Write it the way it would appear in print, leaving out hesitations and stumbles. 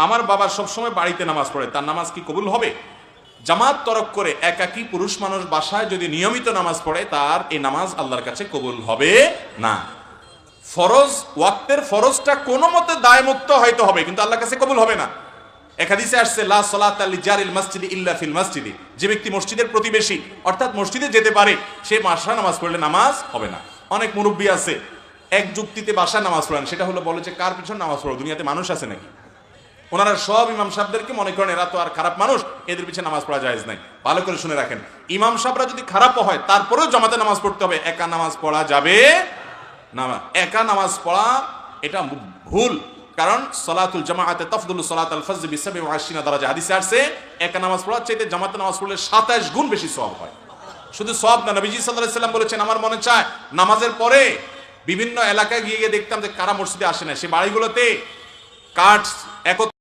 আমার বাবা সবসময় বাড়িতে নামাজ পড়ে, তার নামাজ কি কবুল হবে? জামাত তরক করে একাকী পুরুষ মানুষ বাসায় যদি নিয়মিত নামাজ পড়ে, তার এই নামাজ আল্লাহর কাছে কবুল হবে না। ফরজ, ওয়াক্তের ফরজটা কোনো মতে দায়মুক্ত হয়তো হবে, কিন্তু আল্লাহর কাছে কবুল হবে না। এক হাদিসে আসছে, লা সালাতা লিজারিল মসজিদি ইল্লা ফিল মসজিদি, যে ব্যক্তি মসজিদের প্রতিবেশী অর্থাৎ মসজিদে যেতে পারে, সে বাসায় নামাজ পড়লে নামাজ হবে না। অনেক মুরব্বী আছে এক যুক্তিতে বাসায় নামাজ পড়েন, সেটা হলো বলে যে কার পিছনে নামাজ পড়ো, দুনিয়াতে মানুষ আছে নাকি? ওনারা সব ইমাম সাহেবদেরকে মনে করেন এরা তো আর খারাপ মানুষ, এদের পিছনে নামাজ পড়া জায়েজ নাই। ভালো করে শুনে রাখেন, ইমাম সাহেবরা যদি খারাপও হয় তারপরেও জামাতে নামাজ পড়তে হবে, একা নামাজ পড়া যাবে না। একা নামাজ পড়া এটা ভুল, কারণ সালাতুল জামাআতে তাফদুলু সালাতাল ফজর বি87 দারাজা, হাদিসে আসছে একা নামাজ পড়ার চাইতে জামাতে নামাজ পড়লে 27 গুণ বেশি সওয়াব হয়। শুধু সওয়াব না, নবীজি সাল্লাল্লাহু আলাইহি ওয়াসাল্লাম বলেছেন, আমার মনে চায় নামাজের পরে বিভিন্ন এলাকায় গিয়ে দেখতাম যে কারা মসজিদে আসে না, সে বাড়িগুলোতে কাঠ একত্র